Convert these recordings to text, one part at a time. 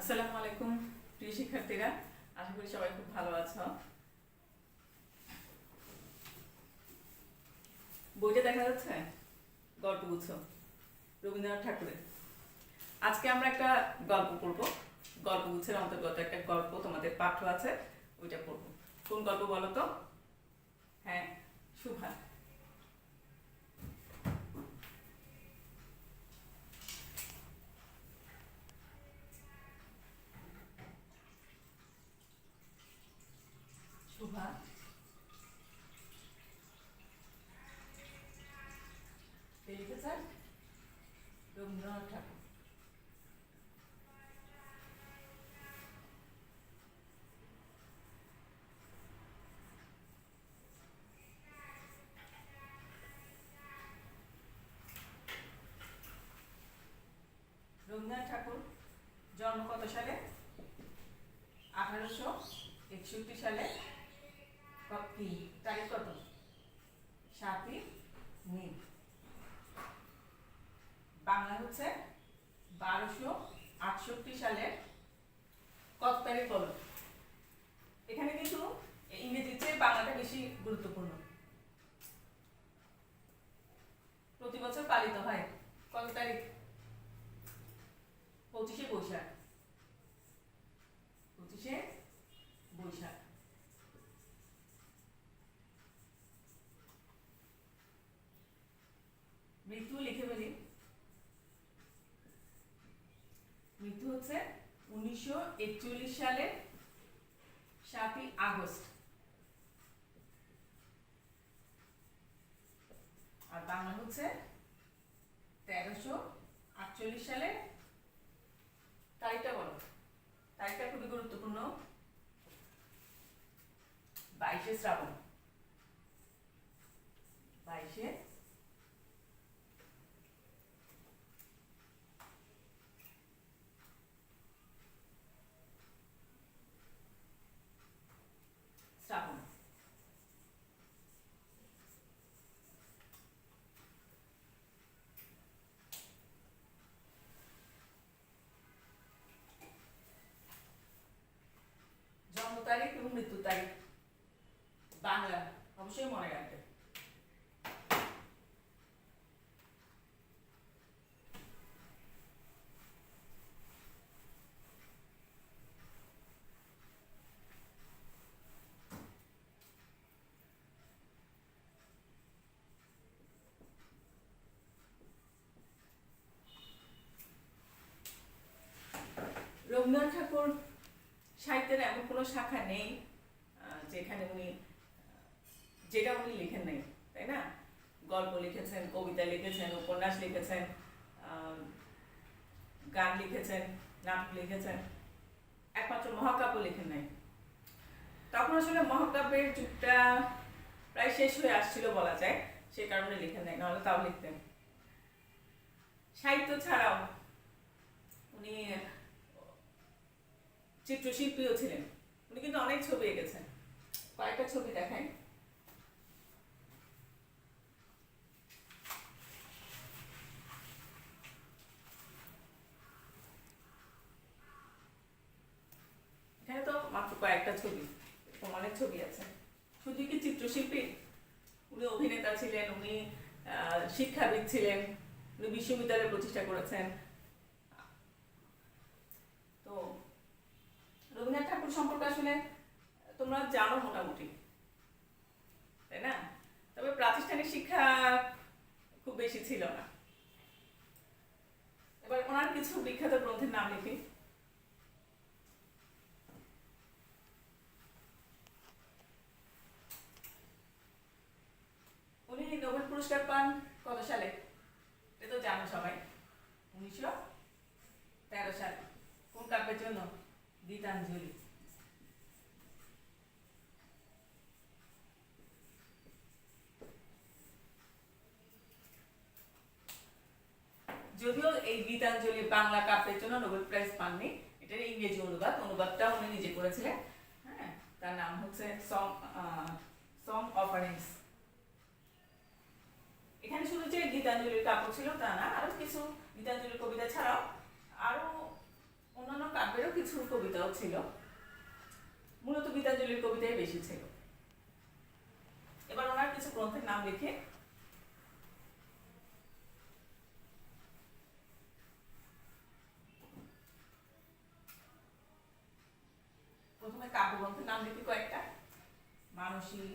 আসসালামু আলাইকুম প্রিয় শিক্ষার্থীরা, আশা করি সবাই খুব ভালো আছো। বইটা দেখা যাচ্ছে গল্পগুচ্ছ রবীন্দ্রনাথ ঠাকুরের। আজকে আমরা একটা গল্প পড়ব, গল্পগুচ্ছের অন্তর্গত একটা গল্প তোমাদের পাঠ্য আছে, ওইটা পড়ব। কোন গল্প বলো তো? হ্যাঁ, সুভা। সুভা লিখেছেন রবীন্দ্রনাথ ঠাকুর। রবীন্দ্রনাথ ঠাকুর জন্ম কত সালে? 1861 সালে। কি তারিখ কত? 7ই মে। বাংলা হচ্ছে 1268 সালে। কত তারিখ বলো? এখানে কিন্তু ইংরেজির চেয়ে বাংলাটা বেশি গুরুত্বপূর্ণ। প্রতি বছর পালিত হয় কত তারিখ? 25শে বৈশাখ। 25শে বৈশাখ। মৃত্যু লিখে ফেলি। মৃত্যু হচ্ছে 1941 সালে 7ই আগস্ট। আর বাংলা হচ্ছে 1348 সালে। তারিখটা বলো। তারিখটা খুবই গুরুত্বপূর্ণ। 22শে শ্রাবণ। 22শে শ্রাবণ। জন্ম তারিখ এবং মৃত্যু তারিখ বাংলা অবশ্যই মনে রাখবে। রবীন্দ্রনাথ ঠাকুর সাহিত্যের এমন কোনো শাখা নেই যেখানে উনি যেটা উনি লিখেন নাই, তাই না? গল্প লিখেছেন, কবিতা লিখেছেন, উপন্যাস লিখেছেন, গান লিখেছেন, নাটক লিখেছেন, একমাত্র মহাকাব্য লিখেন নাই। তখন আসলে মহাকাব্যের যুগটা প্রায় শেষ হয়ে আসছিল বলা যায়, সে কারণে লিখেন নাই, নাহলে তাও লিখতেন। সাহিত্য ছাড়াও উনি চিত্রশিল্পীও ছিলেন। উনি কিন্তু অনেক ছবি এঁকেছেন। কয়েকটা ছবি দেখাই। এখানে তো মাত্র কয়েকটা ছবি, অনেক ছবি আছে। শুধু কি চিত্রশিল্পী? উনি অভিনেতা ছিলেন, উনি শিক্ষাবিদ ছিলেন, উনি বিশ্ববিদ্যালয় প্রতিষ্ঠা করেছেন। তো রবীন্দ্রনাথ ঠাকুর সম্পর্কে আসলে তোমরা জানো মোটামুটি, তাই না? তবে প্রাতিষ্ঠানিক শিক্ষা খুব বেশি ছিল না। এবার ওনার কিছু বিখ্যাত গ্রন্থের নাম লিখি। উনি নোবেল পুরস্কার পান কত সালে? এটা তো জানো সবাই। 1913 সালে। কোন কাব্যের জন্য? গীতাঞ্জলি। যদিও এই গীতাঞ্জলি বাংলা কাব্যের জন্য নোবেল প্রাইজ পাননি, এটার ইংরেজি অনুবাদটা উনি নিজে করেছিলেন। হ্যাঁ, তার নাম হচ্ছে সং অফারিংস। এখানে শুধু যে গীতাঞ্জলির কাব্য ছিল তা না, আরো কিছু গীতাঞ্জলির কবিতা ছাড়াও আরো অন্যান্য কাব্যেরও কিছু কবিতাও ছিল, মূলত গীতাঞ্জলির কবিতাই বেশি ছিল। এবার ওনার কিছু গ্রন্থের নাম লিখে প্রথমে কাব্যগ্রন্থের নাম লিখি কয়েকটা। মানসী,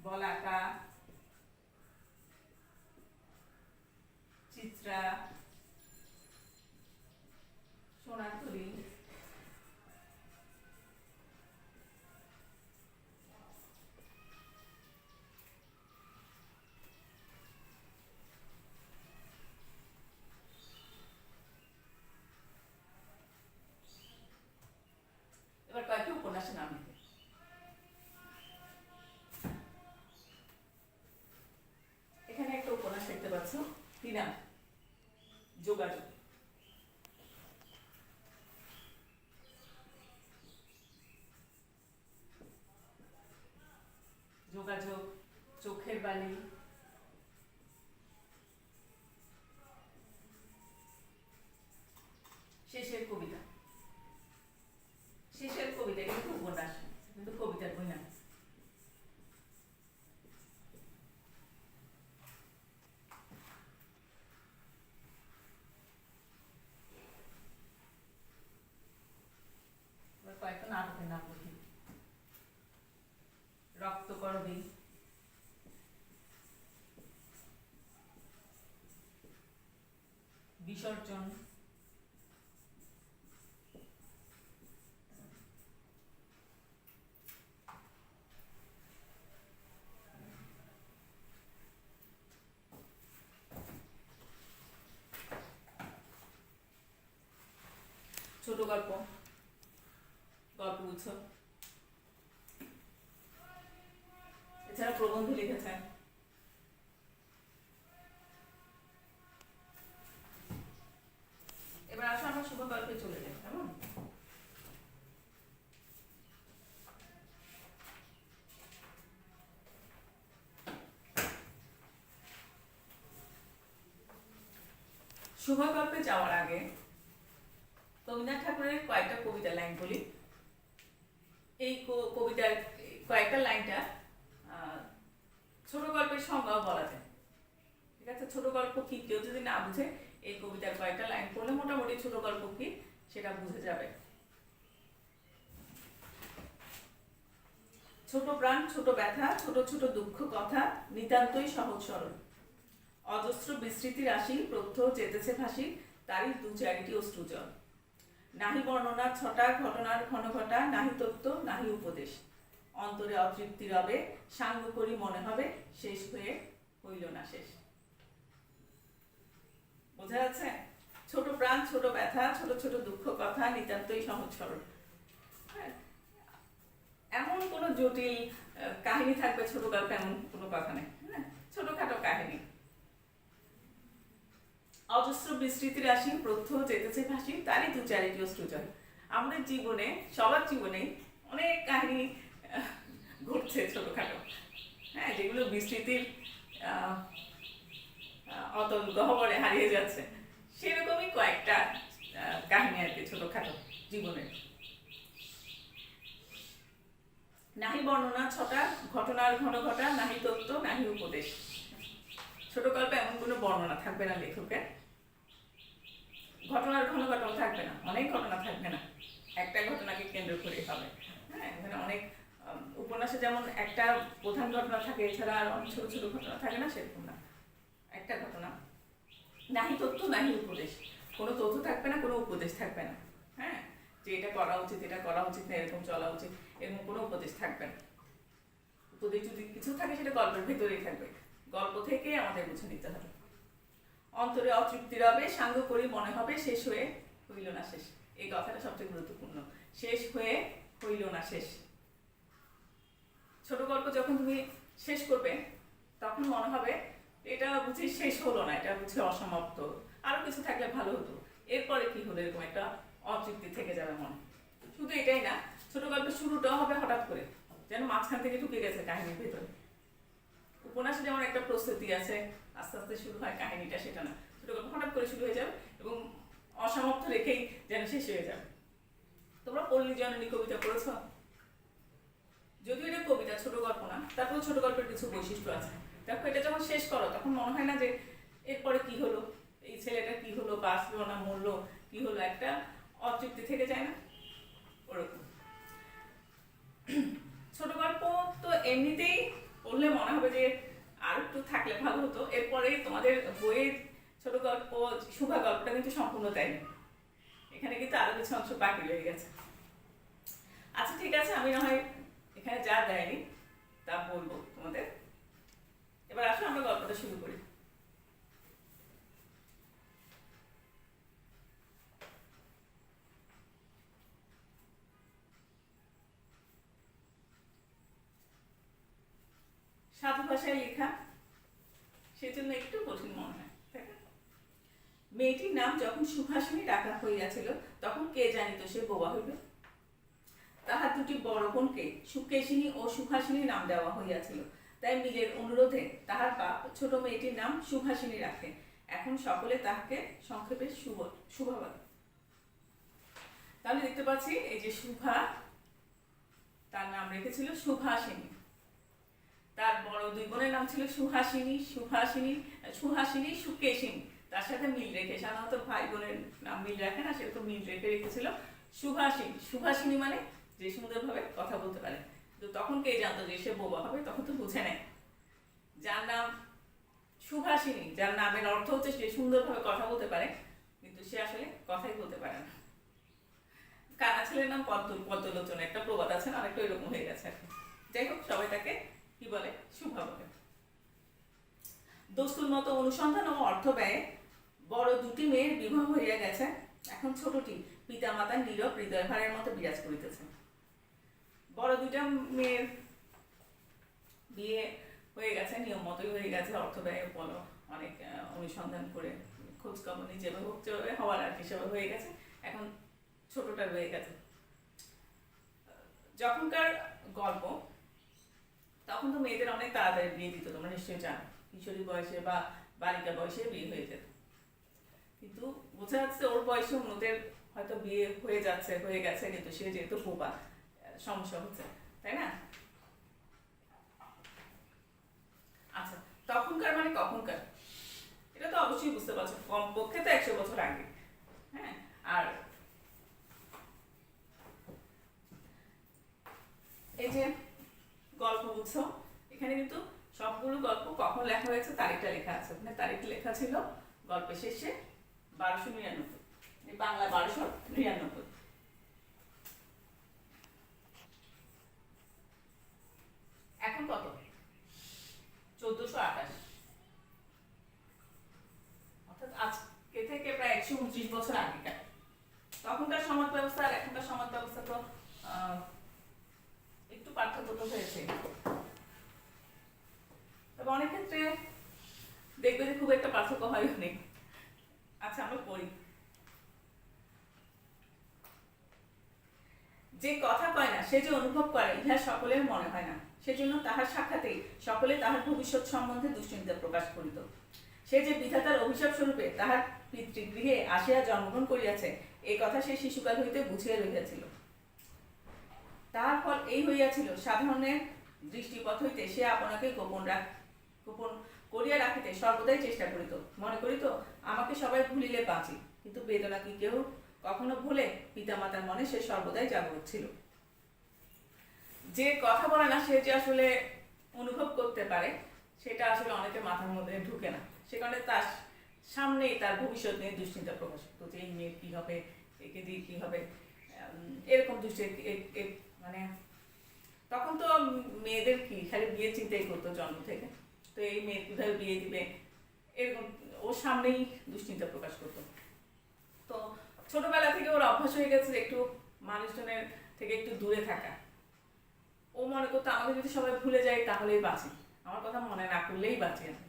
বলাকা, চিত্রা, সোনারতরী, এবার কয়েকটি উপন্যাসের নাম লিখে। এখানে একটা উপন্যাস দেখতে পাচ্ছ, কি নাম? যোগাযোগ। যোগাযোগ, চোখের বালি, শেষের কবিতা। শেষের কবিতা কিন্তু উপন্যাস, কিন্তু কবিতার বই না। কয়েকটা নাটকের নাম লিখি। রক্তকরবী, বিসর্জন, ছোট গল্প, গল্পগুচ্ছ, এছাড়া প্রবন্ধ লিখেছেন। এবার আসো আমরা শুভ গল্পে চলে যাই, কেমন? শুভ গল্পে যাওয়ার আগে রবীন্দ্রনাথ ঠাকুরের কয়েকটা কবিতা লাইন বলি। এই কবিতার কয়েকটা লাইনটা ছোট গল্পের সংজ্ঞাও বলা যায়, ঠিক আছে? ছোট গল্প কি কেউ যদি না বুঝে, এই কবিতার কয়েকটা লাইন পড়লে মোটামুটি ছোট গল্প কি সেটা বুঝে যাবে। ছোট প্রাণ, ছোট ব্যথা, ছোট ছোট দুঃখ কথা, নিতান্তই সহজ সরল, অজস্র বিস্মৃতি রাশি, প্রত্যহ যেতেছে ভাসি, তারই দু চারিটি অশ্রুজল, নাহি বর্ণনা ছটা, ঘটনার ঘন ঘটা, নাহি তত্ত্ব নাহি উপদেশ, অন্তরে অতৃপ্তি রবে, সাঙ্গ করি মনে হবে, শেষ হয়ে হইল না শেষ। বোঝা যাচ্ছে? ছোট প্রাণ, ছোট ব্যথা, ছোট ছোট দুঃখ কথা, নিতান্তই সহজ সরল। এমন কোনো জটিল কাহিনী থাকবে ছোট গল্পে, এমন কোনো কথা নেই। হ্যাঁ, ছোটখাটো কাহিনী। অজস্র বিস্মৃতি রাশি, প্রত্যহ যেতেছে ভাসি, তারই দু চারিটি অশ্রুজল। আমাদের জীবনে, সবার জীবনে অনেক কাহিনী ঘটছে ছোটখাটো, হ্যাঁ, যেগুলো বিস্মৃতির অতল গহ্বরে হারিয়ে যাচ্ছে। সেরকমই কয়েকটা কাহিনী আর কি ছোটখাটো জীবনের। নাহি বর্ণনা ছটা, ঘটনার ঘন ঘটা, নাহি তত্ত্ব নাহি উপদেশ। ছোট গল্পে এমন কোনো বর্ণনা থাকবে না লেখকের, ঘটনার ঘন ঘটাও থাকবে না, অনেক ঘটনা থাকবে না, একটা ঘটনাকে কেন্দ্র করে হবে। হ্যাঁ, এখানে অনেক উপন্যাসে যেমন একটা প্রধান ঘটনা থাকে, এছাড়া আর অনেক ছোট ছোট ঘটনা থাকে না, সেরকম না, একটা ঘটনা। নাহি তথ্য নাহি উপদেশ, কোনো তথ্য থাকবে না, কোনো উপদেশ থাকবে না। হ্যাঁ, যে এটা করা উচিত, এটা করা উচিত না, এরকম চলা উচিত, এরকম কোনো উপদেশ থাকবে না। উপদেশ যদি কিছু থাকে সেটা গল্পের ভেতরেই থাকবে, গল্প থেকে আমাদের বুঝে নিতে হবে। অন্তরে অতৃপ্তি রবে, সাঙ্গ করি মনে হবে, শেষ হয়ে হইল না শেষ। এই কথাটা সবচেয়ে গুরুত্বপূর্ণ, শেষ হয়ে হইল না শেষ। ছোট গল্প যখন তুমি শেষ করবে তখন মনে হবে এটা বুঝি শেষ হলো না, এটা বুঝি অসমাপ্ত, আরো কিছু থাকলে ভালো হতো, এরপরে কি হলো, এরকম একটা অতৃপ্তি থেকে যাবে মনে। শুধু এটাই না, ছোট গল্পের শুরুটাও হবে হঠাৎ করে, যেন মাঝখান থেকে ঢুকে গেছে কাহিনীর ভেতরে। উপন্যাসে যেমন একটা প্রস্তুতি আছে, আস্তে আস্তে শুরু হয় কাহিনীটা, সেটা না, ছোট গল্প হঠাৎ করে শুরু হয়ে যাবে এবং হয়ে যাবে। তোমরা পল্লী জননী কবিতা পড়েছ? যদিও এটা কবিতা, ছোট গল্প না, তারপরে ছোট গল্পের কিছু বৈশিষ্ট্য আছে। দেখো এটা যখন শেষ করো তখন মনে হয় না যে এরপরে কি হলো, এই ছেলেটা কি হলো, বাঁচলো না মরলো, কি হলো, একটা অতৃপ্তি থেকে যায় না? ওরকম ছোট গল্প তো এমনিতেই পড়লে মনে হবে যে আর একটু থাকলে ভালো হতো। এরপরে তোমাদের বইয়ের ছোট গল্প শুভা গল্পটা কিন্তু সম্পূর্ণ দেয়নি, এখানে কিন্তু আরো কিছু অংশ বাকি রয়ে গেছে। আচ্ছা ঠিক আছে, আমি না হয় এখানে যা দেয়নি তা বলবো তোমাদের। এবার আসো আমরা গল্পটা শুরু করি। সাধু ভাষায় লেখা, সেজন্য একটু কঠিন মনে হয়, তাই না? মেয়েটির নাম যখন সুভাষিনী ডাকা হইয়াছিল তখন কে জানিত সে বোবা হইবে। তাহার দুটি বড় বোনকে সুকেশিনী ও সুভাষিনী নাম দেওয়া হইয়াছিল। তাই মিলের অনুরোধে তাহার বাপ ছোট মেয়েটির নাম সুভাষিনী রাখে। এখন সকলে তাহাকে সংক্ষেপে শুভা বলে। তাহলে দেখতে পাচ্ছি এই যে শুভা, তার নাম রেখেছিল সুভাষিনী। তার বড় দুই বোনের নাম ছিল সুহাসিনী, সুহাসিনী, সুকেশিনী। তার সাথে মিল রেখে, সাধারণত ভাই বোনের নাম মিল রাখে না, সেরকম মিল রেখে রেখেছিল সুভাষিনী। সুভাষিনী মানে যে সুন্দরভাবে কথা বলতে পারে। তো তখন কে জানতো যে সে বোবা হবে? তখন তো বুঝে নেয়। যার নাম সুভাষিনী, যার নামের অর্থ হচ্ছে সে সুন্দরভাবে কথা বলতে পারে, কিন্তু সে আসলে কথাই বলতে পারে না। কানা ছেলের নাম পদ্মলোচন, একটা প্রবাদ আছে না, অনেকটা এরকম হয়ে গেছে আর কি। যাই হোক, সবাই তাকে কি বলে? শুভা বলে। দস্তুর মতো অনুসন্ধান ও অর্থ ব্যয়ে বড় দুটি মেয়ের বিবাহ হইয়া গেছে। এখন ছোটটি পিতা মাতার নীরব হৃদয় ভারের মতো বিরাজ করিতেছে। বড় দুইটা মেয়ের বিয়ে হয়ে গেছে, নিয়ম মতোই হয়ে গেছে, অর্থ ব্যয় বলো, অনেক অনুসন্ধান করে খোঁজ খবর নিয়ে যেভাবে হোক যেভাবে হওয়ার আর কি সেভাবে হয়ে গেছে। এখন ছোটটার হয়ে গেছে। যখনকার গল্প, তখন তো মেয়েদের অনেক তাড়াতাড়ি বিয়ে দিত, তোমরা নিশ্চয়ই জানো। কিশোরী বয়সে বা বালিকা বয়সে বিয়ে হয়ে যেত। কিন্তু বোঝা যাচ্ছে ওর বয়সে অন্যদের হয়তো বিয়ে হয়ে গেছে, কিন্তু সে যেহেতু বোবা, সমস্যা হচ্ছে, তাই না? আচ্ছা, তখনকার মানে কখনকার, এটা তো অবশ্যই বুঝতে পারছো, কমপক্ষে তো 100 বছর আগে। হ্যাঁ, আর এই যে গল্প বুঝছো, এখানে কিন্তু সবগুলো গল্প কখন লেখা হয়েছে তারিখটা লেখা আছে। মানে তারিখ লেখা ছিল গল্পের শেষে 1299, বাংলা 1299। এখন কত? 1428, অর্থাৎ আজকে থেকে প্রায় 129 বছর আগেকার। তখনকার সমাজ ব্যবস্থা আর এখনকার সমাজ ব্যবস্থা তো একটু পার্থক্য তো হয়েছে। তবে অনেক ক্ষেত্রে দেখবে যে খুব একটা পার্থক্য হয়ও নেই। আচ্ছা, আমরা পড়ি। যে কথা কয় না সে যে অনুভব করে, ইহা সকলের মনে হয় না। সেজন্য তাহার সাক্ষাতেই সকলে তাহার ভবিষ্যৎ সম্বন্ধে দুশ্চিন্তা প্রকাশ করিত। সে যে বিধাতার অভিশাপ স্বরূপে তাহার পিতৃগৃহে আসিয়া জন্মগ্রহণ করিয়াছে, এই কথা সে শিশুকাল হইতে বুঝিয়া রহিয়াছিল। তাহার ফল এই হইয়াছিল, সাধারণের দৃষ্টিপথ হইতে সে আপনাকে গোপন করিয়া রাখিতে সর্বদাই চেষ্টা করিত। মনে করিত, আমাকে সবাই ভুলিলে বাঁচি, কিন্তু বেদনা কি কেউ কখনো ভুলে? পিতামাতার মনে সে সর্বদাই জাগ্রত ছিল। যে কথা বলে না সে যে আসলে অনুভব করতে পারে, সেটা আসলে অনেকের মাথার মধ্যে ঢুকে না। সে কারণে তার সামনেই তার ভবিষ্যৎ নিয়ে দুশ্চিন্তা প্রকাশ করতো, যে এই মেয়ের কি হবে, একে দিয়ে কি হবে, এরকম মানে তখন তো মেয়েদের কি খালি বিয়ে চিন্তাই করতো জন্ম থেকে। তো এই মেয়ে কোথায় বিয়ে দিবে, এরকম ওর সামনেই দুশ্চিন্তা প্রকাশ করতো। তো ছোটবেলা থেকে ওর অভ্যাস হয়ে গেছে একটু মানুষজনের থেকে একটু দূরে থাকা। ও মনে করতো আমাকে যদি সবাই ভুলে যায় তাহলেই বাঁচি, আমার কথা মনে না করলেই বাঁচি আমি।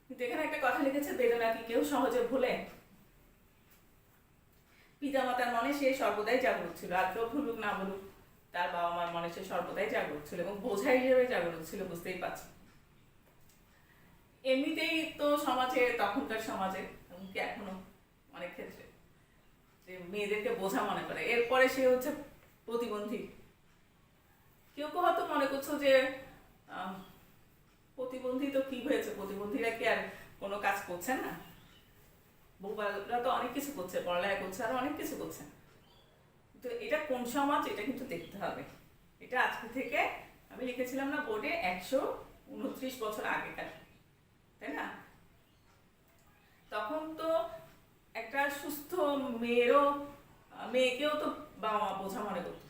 কিন্তু এখানে একটা কথা লিখেছে, বেদনা কি কেউ সহজে ভুলে? পিতামাতার মনে সে সর্বদাই জাগ্রত ছিল। আর কেউ ভুলুক না বলুক, তার বাবা মার মনে সে সর্বদাই জাগ্রত ছিল, এবং বোঝা হিসেবে জাগ্রত ছিল, বুঝতেই পারছি। এমনিতেই তো সমাজে, তখনকার সমাজে এমনকি এখনো অনেক ক্ষেত্রে, যে মেয়েদেরকে বোঝা মনে করে, এরপরে সে হচ্ছে প্রতিবন্ধী। কেউ কেউ হয়তো মনে করছো যে প্রতিবন্ধী তো কি হয়েছে, প্রতিবন্ধীরা কি আর কোনো কাজ করছে না? বউরা তো অনেক কিছু করছে, পড়ালেখা করছে, আর অনেক কিছু করছে। তো এটা কোন সমাজ, এটা কিন্তু দেখতে হবে। এটা আজকে থেকে আমি লিখেছিলাম না বোর্ডে 129 বছর আগেকার, তাই না? তখন তো একটা সুস্থ মেয়েকেও তো বাবা মা বোঝা মনে করতো,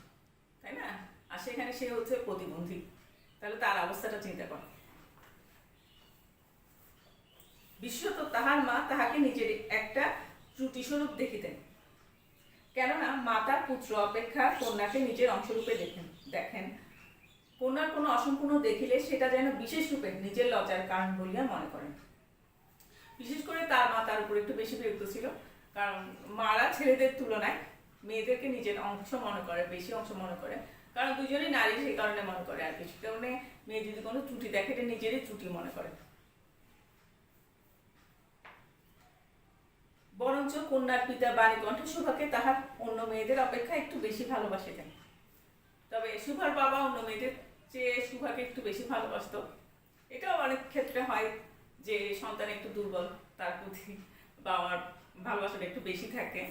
তাই না? আর সেখানে সে হচ্ছে প্রতিবন্ধী, তাহলে তার অবস্থাটা চিন্তা কর। বিশেষত তাহার মা তাহাকে নিজের একটা ত্রুটি স্বরূপ দেখিতেন, কেননা মাতা পুত্র অপেক্ষা কন্যাকে নিজের অংশরূপে দেখেন। কন্যার কোনো অসম্পূর্ণ দেখিলে সেটা যেন বিশেষ রূপে নিজের লজ্জার কারণ বলিয়া মনে করেন। বিশেষ করে তার মা তার উপর একটু বেশি বিরক্ত ছিল, কারণ মারা ছেলেদের তুলনায় মেয়েদেরকে নিজের অংশ মনে করে, বেশি অংশ মনে করে, কারণ দুজনেই নারী, সেই কারণে মনে করে। আর কিছু কারণে মেয়ে যদি কোনো ত্রুটি দেখে এটা নিজেরই ত্রুটি মনে করে। বরঞ্চ কন্যার পিতা বাণীকণ্ঠ শুভাকে তাহার অন্য মেয়েদের অপেক্ষা একটু বেশি ভালোবাসিতেন। তবে শুভার বাবা অন্য মেয়েদের চেয়ে শুভাকে একটু বেশি ভালোবাসত। এটাও অনেক ক্ষেত্রে হয় যে সন্তান একটু দুর্বল, তার প্রতি বাবার ভালোবাসাটা একটু বেশি থাকে।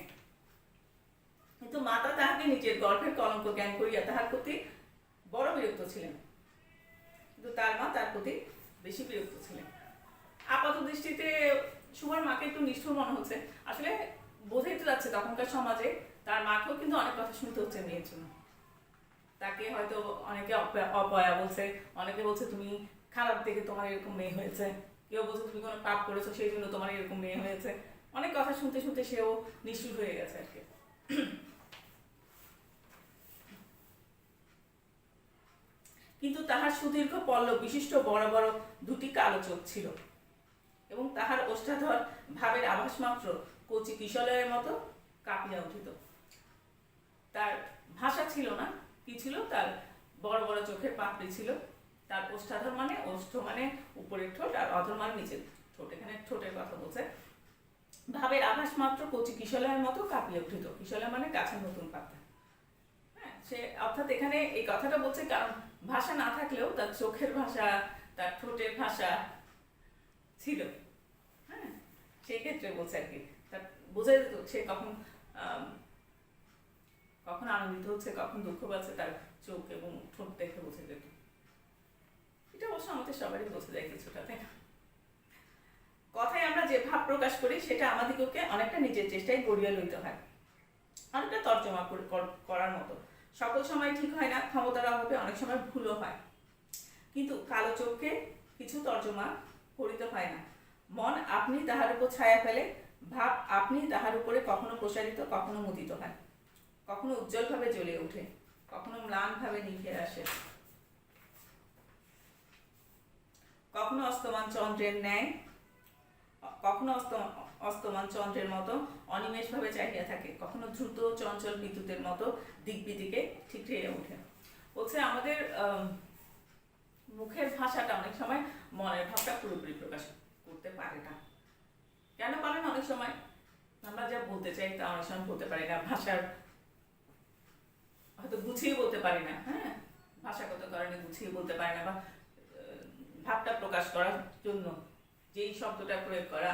কিন্তু মাতা তাহাকে নিজের গর্ভের কলঙ্ক জ্ঞান করিয়া তাহার প্রতি বড় বিরক্ত ছিলেন, কিন্তু তার মা তার প্রতি বেশি বিরক্ত ছিলেন। আপাত দৃষ্টিতে শুভার মাকে একটু নিষ্ঠুর মনে হচ্ছে, আসলে বোঝাই তো যাচ্ছে তখনকার সমাজে তার মাকেও কিন্তু অনেক কথা শুনতে হচ্ছে মেয়ের জন্য। তাকে হয়তো অনেকে অপয়া বলছে, অনেকে বলছে তুমি খারাপ দেখে তোমার এরকম মেয়ে হয়েছে, কেউ বলছে তুমি কোনো পাপ করেছো সেই জন্য তোমার এরকম মেয়ে হয়েছে। অনেক কথা শুনতে শুনতে সেও নিষ্ঠুর হয়ে গেছে আর কি। কিন্তু তাহার সুদীর্ঘ পল্লব বিশিষ্ট বড় বড় দুটি কালো চোখ ছিল, এবং তাহার ওষ্ঠাধর ভাবের আভাস মাত্র কচি কিশলয়ের মতো কাঁপিয়া উঠিত। তার ভাষা ছিল না, কি ছিল? তার বড় বড় চোখের পাপড়ি ছিল। তার ওষ্ঠাধর মানে, ওষ্ঠ মানে উপরের ঠোঁট, আর অধর মানে নিচের ঠোঁট। এখানে ঠোঁটের কথা বলছে। ভাবের আভাস মাত্র কচি কিশলয়ের মতো কাঁপিয়া উঠিত। কিশলয় মানে গাছের নতুন পাতা। হ্যাঁ, সে অর্থাৎ এখানে এই কথাটা বলছে কারণ ভাষা না থাকলেও তার চোখের ভাষা, তার ঠোঁটের ভাষা ছিল। হ্যাঁ, সেই ক্ষেত্রে বলছে আর কি। তার বোঝা যেত সে কখন কখন আনন্দিত হচ্ছে, কখন দুঃখ পাচ্ছে, তার চোখ এবং ঠোঁট দেখে বোঝা যেত। এটা অবশ্য আমাদের সবারই বোঝা যায় কিছুটা, তাই না? কথায় আমরা যে ভাব প্রকাশ করি সেটা আমাদিগকে অনেকটা নিজের চেষ্টায় গড়িয়ে লইতে হয়, অনেকটা তর্জমা করার মতো। সকল সময় ঠিক হয় না, ক্ষমতার অভাবে অনেক সময় ভুলও হয়। কিন্তু কালো চোখকে কিছু তর্জমা করিতে হয় না। মন আপনি তাহার উপর ছায়া ফেলে, ভাব আপনি তাহার উপরে কখনো প্রসারিত, কখনো মুদিত হয়, কখনো উজ্জ্বলভাবে জ্বলে ওঠে, কখনো ম্লানভাবে নিভে আসে, কখনো অস্তমান চন্দ্রের ন্যায়, কখনো অস্তমান চন্দ্রের মতো অনিমেষভাবে চাহিয়া থাকে, কখনো দ্রুত চঞ্চল বিদ্যুতের মতো দিকবিদিকে ঠিকরিয়ে ওঠে। বলছে আমাদের মুখের ভাষাটা অনেক সময় মনের ভাবটা পুরোপুরি প্রকাশ করতে পারে না। কেন পারে না? অনেক সময় আমরা যা বলতে চাই তা অনেক সময় বলতে পারি না, ভাষার হয়তো গুছিয়ে বলতে পারি না। হ্যাঁ, ভাষাগত কারণে গুছিয়ে বলতে পারি না, বা ভাবটা প্রকাশ করার জন্য যেই শব্দটা প্রয়োগ করা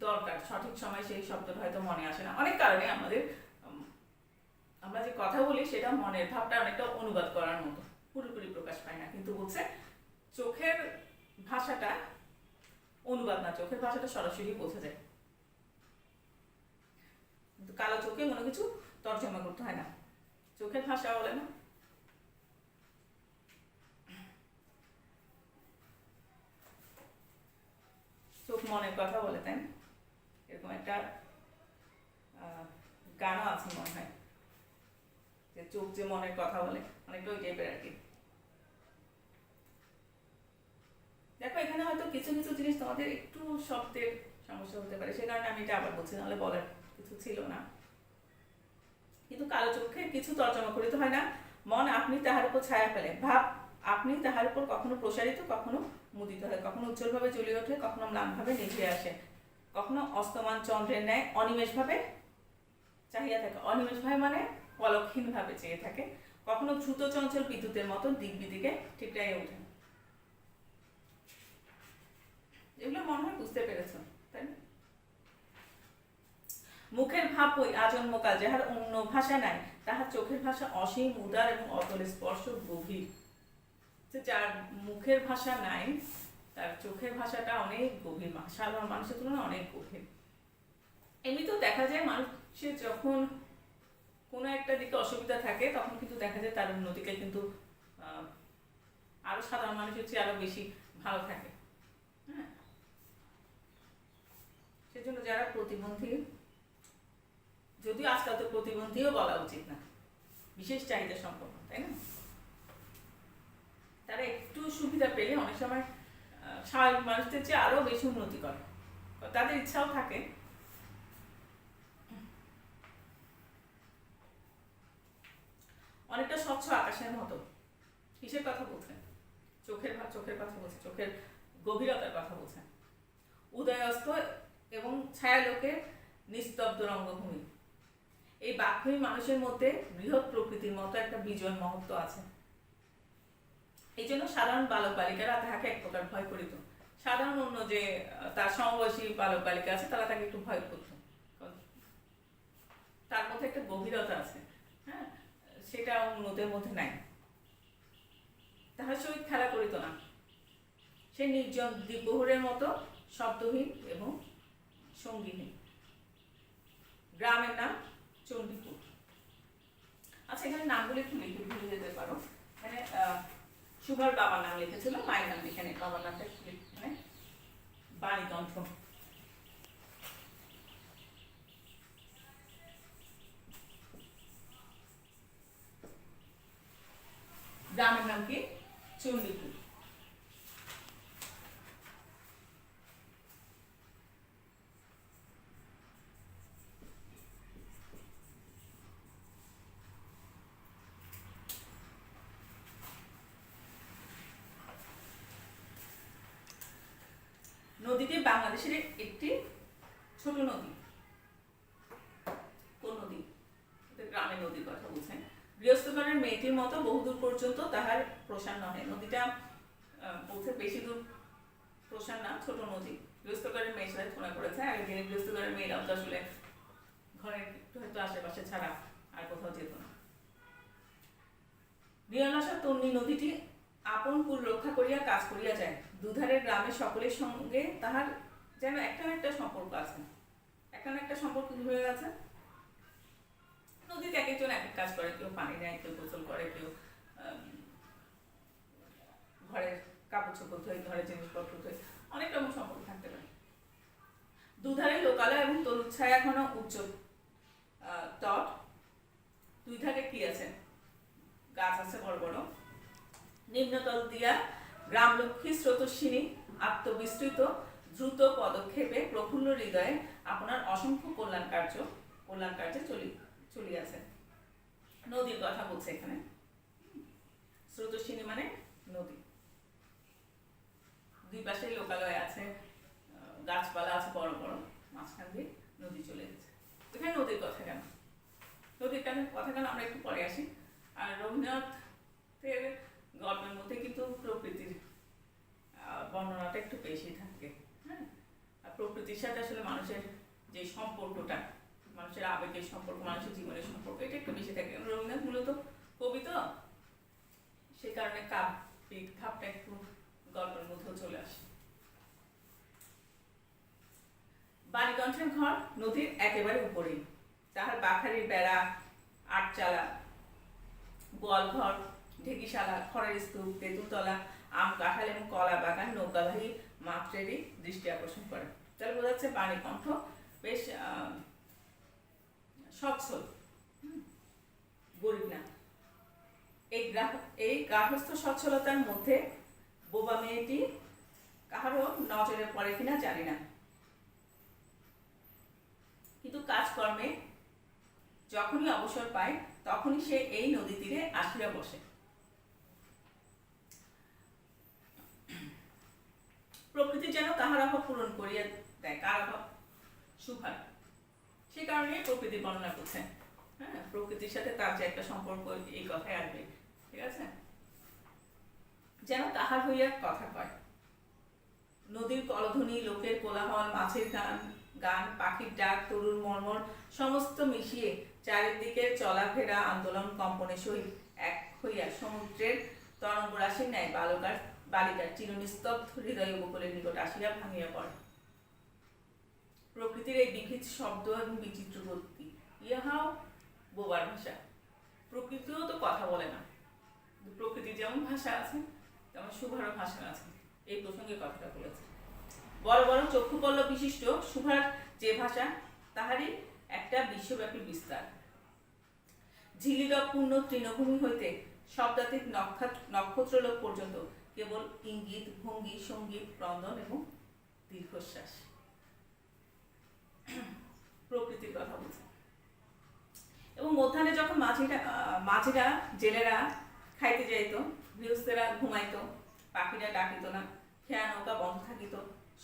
দরকার সঠিক সময় সেই শব্দটা হয়তো মনে আসে না। অনেক কারণে আমরা যে কথা বলি সেটা মনের ভাবটা অনেকটা অনুবাদ করার মতো, পুরোপুরি প্রকাশ পায় না। কিন্তু বলছে চোখের ভাষাটা অনুবাদ না, চোখের ভাষাটা সরাসরি বোঝা যায়। কিন্তু কালো চোখে কোনো কিছু তর্জমা করতে হয় না, চোখের ভাষা বলে না। চোখ মনের কথা বলে, তাই না? এরকম একটা গানও আছে মনে হয়, যে চোখ যে মনের কথা বলে, অনেকটা ওই টাইপের আর কি। দেখো এখানে হয়তো কিছু কিছু জিনিস তোমাদের একটু শব্দের সমস্যা হতে পারে, সে কারণে আমি এটা আবার বলছি, নাহলে বলার কিছু ছিল না। কিন্তু কালো চোখে কিছু তর্জমা করিতে হয় না। মন আপনি তাহার উপর ছায়া ফেলে, ভাব আপনি তাহার উপর কখনো প্রসারিত, কখনো মুদিত হয়, কখনো উজ্জ্বলভাবে জ্বলে ওঠে, কখনো ম্লানভাবে নিভে আসে, কখনো অস্তমান চন্দ্রের ন্যায় অনিমেষভাবে চাহিয়া থাকে। অনিমেষ ভাবে মানে পলকহীন ভাবে চেয়ে থাকে, কখনো দ্রুত চঞ্চল বিদ্যুতের মতো দিক বিদিকে ঠিকরাইয়া ওঠে। এগুলো মনে হয় বুঝতে পেরেছ, তাই না? মুখের ভাব ওই আজন্মকাল, যাহার অন্য ভাষা নাই, তাহার চোখের ভাষা অসীম উদার এবং অতলে স্পর্শ গভীর। যার মুখের ভাষা নাই তার চোখের ভাষাটা অনেক গভীর, সাধারণ মানুষের তুলনায় অনেক গভীর। এমনিতেও দেখা যায় মানুষের যখন কোনো একটা দিকে অসুবিধা থাকে তখন কিন্তু দেখা যায় তার উন্নতিকে কিন্তু আরো সাধারণ মানুষের চেয়ে আরো বেশি ভালো থাকে। হ্যাঁ, সেজন্য যারা প্রতিবন্ধী, যদিও আজকাল তো প্রতিবন্ধীও বলা উচিত না, বিশেষ চাহিদা সম্পন্ন, তাই না? তারা একটু সুবিধা পেলে অনেক সময় স্বাভাবিক মানুষদের চেয়ে আরো বেশি উন্নতি করে, তাদের ইচ্ছাও থাকে। অনেকটা স্বচ্ছ আকাশের মতো। কিসের কথা বলছেন? চোখের কথা বলছেন, চোখের গভীরতার কথা বলছেন। উদয়াস্ত এবং ছায়ালোকের নিস্তব্ধ রঙ্গভূমি, এই বাক্যই মানুষের মধ্যে বৃহৎ প্রকৃতির মতো একটা বিজয় মহত্ব আছে। এই জন্য সাধারণ বালক বালিকারা তাহাকে এক প্রকার ভয় করিত। সাধারণ অন্য যে তার সমবয়সী বালক বালিকা আছে তারা তাকে একটু ভয় করত, তার মধ্যে একটা গভীরতা আছে। হ্যাঁ, সেটা অন্যদের মধ্যে নাই। তাহার সহিত খেলা করিত না, সে নির্জন দ্বীপহরের মতো শব্দহীন এবং সঙ্গীহীন। গ্রামের নাম চণ্ডীপুর। আচ্ছা, এখানে নামগুলো একটু লিখে ভুলে যেতে পারো। এখানে সুভার বাবার নাম লিখেছিল, মায়ের নাম লিখে নেই, বাবার নামটা মানে বাণীকণ্ঠ। গ্রামের নাম কি? চণ্ডীপুর। নদীটি বাংলাদেশের একটি ছোট নদী। কোন নদী? গ্রামের নদীর কথা বলছেন। গৃহস্থঘরের মেয়েটির মতো বহুদূর পর্যন্ত তাহার প্রসার নহে। নদীটা বলছে বেশি দূর প্রসার না, ছোট নদী। গৃহস্থঘরের মেয়ের সাথে তুলনা করেছে। আগের দিনে গৃহস্থঘরের মেয়েরাও তো আসলে ঘরের একটু হয়তো আশেপাশে ছাড়া আর কোথাও যেত না। রিয়ানাসা তন্নি নদীটি আপন কুল রক্ষা করিয়া কাজ করিয়া যায়। দুধারের গ্রামের সকলের সঙ্গে তাহার যেন একটা না একটা সম্পর্ক আছে। একটা না একটা সম্পর্ক হয়ে গেছে। নদীতে এক একজন এক এক কাজ করে, কেউ পানি নেয়, কেউ গোসল করে, কেউ ঘরের কাপড় চোপড় ধোয়, ঘরের জিনিসপত্র ধোয়, অনেক রকম সম্পর্ক থাকতে পারে। দুধারে লোকালয় এবং তরুণ ছায়া ঘন উচ্চ তট। দুই ধারে কি আছে? গাছ আছে বড় বড়। নিম্নতল দিয়া গ্রামলক্ষ্মী স্রোতস্বিনী আত্মবিস্তৃত দ্রুত পদক্ষেপে প্রফুল্ল হৃদয়ে আপনার অসংখ্য কল্যাণ কার্যে চলিয়াছে। নদীর কথা বলছে এখানে। স্রোতস্বিনী মানে নদী। দুই পাশে লোকালয় আছে, গাছপালা আছে বড় বড়, মাঝখান দিয়ে নদী চলে গেছে। এখানে নদীর কথা কেন? নদীর কথা কেন আমরা একটু পরে আসি। আর রবীন্দ্রনাথের গল্পের মধ্যে কিন্তু প্রকৃতির বর্ণনাটা একটু বেশি থাকে। হ্যাঁ, আর প্রকৃতির সাথে আসলে মানুষের যে সম্পর্কটা, মানুষের আবেগের সম্পর্ক, মানুষের জীবনের সম্পর্ক, এটা একটু বেশি থাকে। রবীন্দ্রনাথ মূলত কবি তো, সে কারণে কাব্যিক ভাবটা একটু গল্পের মধ্যেও চলে আসে। বাণীকণ্ঠের ঘর নদীর একেবারে উপরেই। তাহার বাখারির বেড়া, আটচালা, গোয়ালঘর, ঢেকিশালা, খড়ের স্তূপ, তেঁতুলতলা, আম, কাঁঠাল এবং কলা বাগান নৌকাবাহী মাত্রেরই দৃষ্টি আকর্ষণ করে। তাহলে বোঝা যাচ্ছে বাণীকণ্ঠ বেশ সচ্ছল, গরিব না। এই গার্হস্থ সচ্ছলতার মধ্যে বোবা মেয়েটি কাহারও নজরে পড়ে কিনা জানি না, কিন্তু কাজকর্মে যখনই অবসর পায় তখনই সে এই নদী তীরে আসিয়া বসে। প্রকৃতি যেন তাহার অভাব পূরণ করিয়া দেয়। কার অভাব? সুভার। সে কারণে প্রকৃতির বর্ণনা করছে। হ্যাঁ, প্রকৃতির সাথে তার যে একটা সম্পর্ক এই কথায় আসবে, ঠিক আছে। যেন তাহার হইয়া কথা কয়, নদীর কলধ্বনি, লোকের কোলাহল, মাছের গান গান, পাখির ডাক, তরুর মর্মর সমস্ত মিশিয়ে চারিদিকে চলাফেরা আন্দোলন কম্পনের সহিত এক হইয়া সমুদ্রের তরঙ্গ রাশির ন্যায় বালিকার চিরনিস্তব্ধ হৃদয় উপকূলের নিকট আসিয়া ভাঙিয়া পড়ে। প্রকৃতির এই বিবিধ শব্দ এবং বিচিত্র গতি, ইহাও বোবার ভাষা। প্রকৃতিও তো কথা বলে না, প্রকৃতির যেমন ভাষা আছে তেমন সুভারও ভাষা আছে। এই প্রসঙ্গে কথাটা বলেছে। বড় বড় চক্ষুপল্লব বিশিষ্ট সুভার যে ভাষা, তাহারই একটা বিশ্বব্যাপী বিস্তার। ঝিলিরপূর্ণ তৃণভূমি হইতে শব্দাতীত নক্ষত্রলোক পর্যন্ত কেবল ইঙ্গিত, ভঙ্গি, সঙ্গীত, ক্রন্দন এবং দীর্ঘশ্বাস। প্রকৃতির কথা বলছে। এবং মধ্যাহ্নে যখন মাঝিরা জেলেরা খাইতে যাইত, গৃহস্থেরা ঘুমাইত, পাখিরা ডাকিত না, খেয়া নৌকা বন্ধ থাকিত,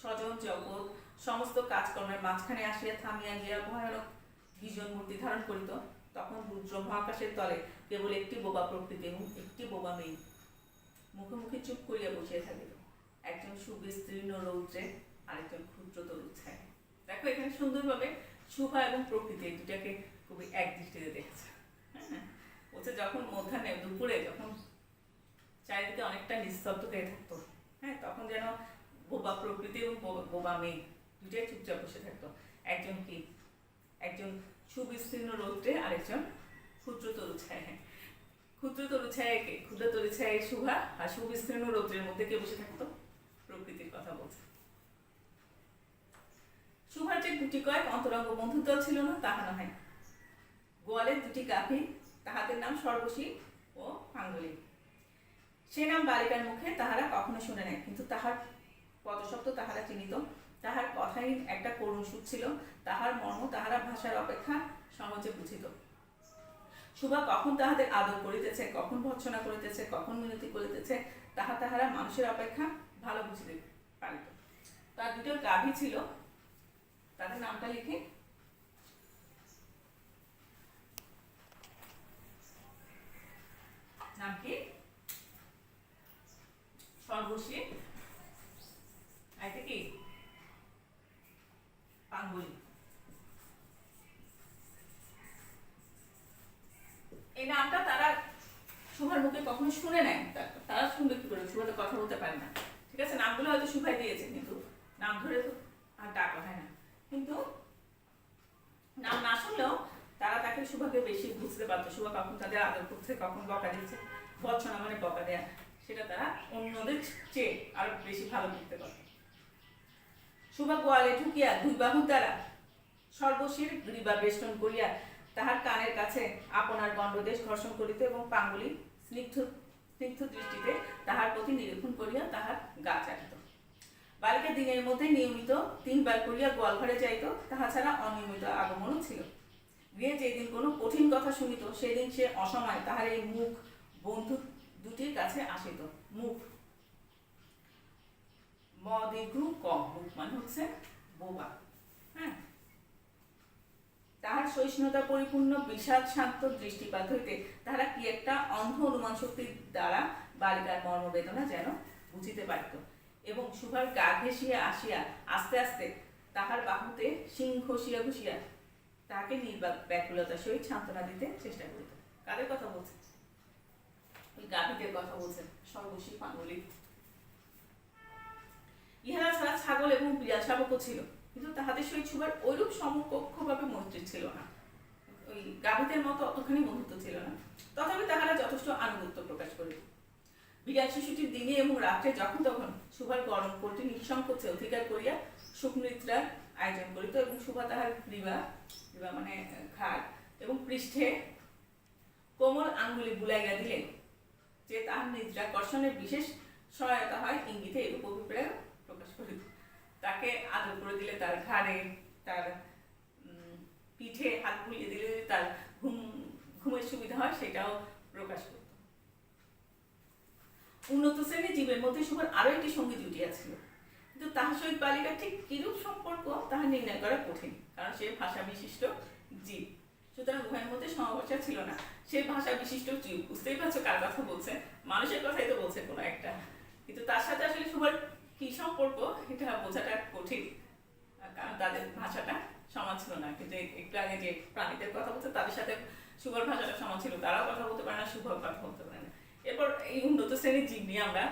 স্বজন জগৎ সমস্ত কাজকর্মের মাঝখানে আসিয়া থামিয়া গিয়া ভয়ানক বিজন মূর্তি ধারণ করিত, তখন রুদ্র মহাকাশের তলে কেবল একটি বোবা প্রকৃতি এবং একটি বোবা মেয়ে মুখোমুখি চুপ করিয়া বসিয়া থাকিত, একজন সুবিস্তীর্ণ রৌদ্রে, আরেকজন ক্ষুদ্র তরুর ছায়। দেখো এখানে সুন্দরভাবে শুভা এবং প্রকৃতি দুটাকে খুবই এক দৃষ্টিতে দেখেছে। হ্যাঁ, বলছে যখন মধ্যাহ্নে দুপুরে যখন চারিদিকে অনেকটা নিস্তব্ধ হয়ে থাকতো, হ্যাঁ, তখন যেন বোবা প্রকৃতি এবং বোবা মেয়ে দুটাই চুপচাপ বসে থাকতো। একজন সুবিস্তীর্ণ রৌদ্রে, আরেকজন ক্ষুদ্র তরু ছায়। হ্যাঁ, ক্ষুদ্র তরু ছায় শুভা, আর সুবিস্তীর্ণ রৌদ্রের মধ্যে কে বসে থাকতো? প্রকৃতির কথা বলছে। শুভার যে দুটি কয়েক অন্তরঙ্গ বন্ধুদল ছিল না তাহা নয়। গোয়ালের দুটি গাভী, তাহাদের নাম সর্বশী ও পাঙ্গলি। সে নাম বালিকার মুখে তাহারা কখনো শুনে নাই, কিন্তু তাহার পদশব্দ তাহারা চিনিত। তাহার কথাই একটা করুণ সুখ ছিল, তাহার মর্ম তাহারা ভাষার অপেক্ষা সহজে বুঝিত। শুভা কখন তাহাদের আদর করিতেছে, কখন ভর্ৎসনা করিতেছে, কখন মিনতি করিতেছে, তাহারা মানুষের অপেক্ষা ভালো বুঝিতে পারিত। তার দুটো গাভী ছিল, তাদের নামটা লিখে নাম কি? সর্বশী, এটা কি পাঙ্গুলি। এই নামটা তারা শুভার মুখে কখনো শুনে নেয়, তারা শুনবে কি করে? শুভা তো কথা বলতে পারে না, ঠিক আছে। নামগুলো হয়তো শুভাই দিয়েছে, কিন্তু নাম ধরে তো আর ডাকা হয় না। কিন্তু নাম না শুনলেও তারা তাকে শুভাকে বেশি বুঝতে পারতো। শুভা কখন তাদের আদর করছে, কখন বকা দিচ্ছে, ভর্ৎসনা মানে বকা দেয়া, সেটা তারা অন্যদের চেয়ে আরো বেশি ভালো বুঝতে পারত। শুভা গোয়ালে ঢুকিয়া দুই বাহু দ্বারা সর্বশীর গ্রীবা বেষ্টন করিয়া তাহার কানের কাছে আপনার গণ্ডদেশ ঘর্ষণ করিত এবং পাঙ্গুলি স্নিগ্ধ দৃষ্টিতে তাহার প্রতি নিরীক্ষণ করিয়া তাহার গা চাটিত। বালিকা দিনের মধ্যে নিয়মিত 3 বার করিয়া গোয়াল ঘরে যাইত, তাহা ছাড়া অনিয়মিত আগমনও ছিল। গৃহে যেদিন কোনো কঠিন কথা শুনিত, সেদিন সে অসময় তাহার এই মুখ বন্ধু দুটির কাছে আসিত। মুখ দীর্ঘ ক, মুখ মানে হচ্ছে বোবা। হ্যাঁ, তাহার সহিষ্ণুতা পরিপূর্ণ বিষাদ শান্ত দৃষ্টিপাত হইতে তাহারা কি একটা অন্ধ অনুমান শক্তির দ্বারা বালিকার মর্মবেদনা যেন বুঝিতে পারিত, এবং শুভার গা ঘেঁষিয়া আসিয়া আস্তে আস্তে তাহার বাহুতে শিং ঘষিয়া ঘষিয়া তাহাকে নির্বাক ব্যাকুলতার সহিত সান্ত্বনা দিতে চেষ্টা করিত। কাদের কথা বলছে? ওই গাভীদের কথা বলছে, সর্বশী, পাঙ্গুলি। ইহারা ছাড়া ছাগল এবং বিড়াল শাবকও ছিল, কিন্তু তাহাদের সহিত শুভার ঐরূপ সমকক্ষভাবে মৈত্রী ছিল না। ওই গাভীদের মতো অতখানি বন্ধুত্ব ছিল না, তথাপি তাহারা যথেষ্ট আনুগত্য প্রকাশ করিত। বিড়াল শিশুটির দিনে এবং রাত্রে যখন তখন শুভার গরম কোলটি নিঃসংকোচে অধিকার করিয়া সুখনিদ্রার আয়োজন করিত, এবং শুভা তাহার গ্রীবা মানে ঘাড় এবং পৃষ্ঠে কোমল আঙ্গুলি বুলাইয়া দিলে যে তাহার নিদ্রাকর্ষণের বিশেষ সহায়তা হয়, ইঙ্গিতে এরূপ অভিপ্রায় প্রকাশ করিত। তাকে আদর করে দিলে তার ঘাড়ে, তার পিঠে হাত বুলিয়ে দিলে তার ঘুমের সুবিধা হয়, সেটাও প্রকাশ করত। উন্নত শ্রেণীর জীবের মধ্যে শুভার আরো একটি সঙ্গী জুটিয়াছিল, কিন্তু তাহার সহিত বালিকার ঠিক কিরূপ সম্পর্ক তাহা নির্ণয় করা কঠিন। কারণ সে ভাষা বিশিষ্ট জীব। সুতরাং উভয়ের মধ্যে সমভাষা ছিল না, সে ভাষা বিশিষ্ট জীব। বুঝতেই পারছো কার কথা বলছে, মানুষের কথাই তো বলছে কোনো একটা, কিন্তু তার সাথে আসলে শুভর কি সম্পর্ক এটা বোঝাটা কঠিন, কারণ তাদের ভাষাটা সমান ছিল না। কিন্তু একটু আগে যে প্রাণীদের কথা বলছে তাদের সাথে শুভর ভাষাটা সমান ছিল, তারাও কথা বলতে পারে না, শুভর কথা বলতে পারে না। এরপর এই উন্নত শ্রেণীর জীব নিয়ে আমরা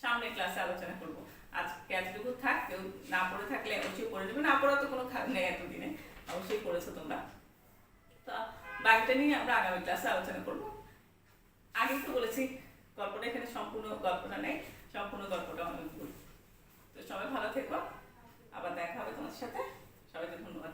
সামনের ক্লাসে আলোচনা করবো। আজকে এতটুকু থাক, কেউ না পড়ে থাকলে অবশ্যই পড়ে যাবে, না পড়া তো কোনো খারাপ নেই, এতদিনে অবশ্যই পড়েছো তোমরা। তো বাকিটা নিয়ে আমরা আগামী ক্লাসে আলোচনা করবো। আগে তো বলেছি গল্পটা এখানে সম্পূর্ণ গল্পটা নেই, সম্পূর্ণ গল্পটা অনেক ভুল। তো সবাই ভালো থেকো, আবার দেখা হবে তোমার সাথে, সবাইকে ধন্যবাদ।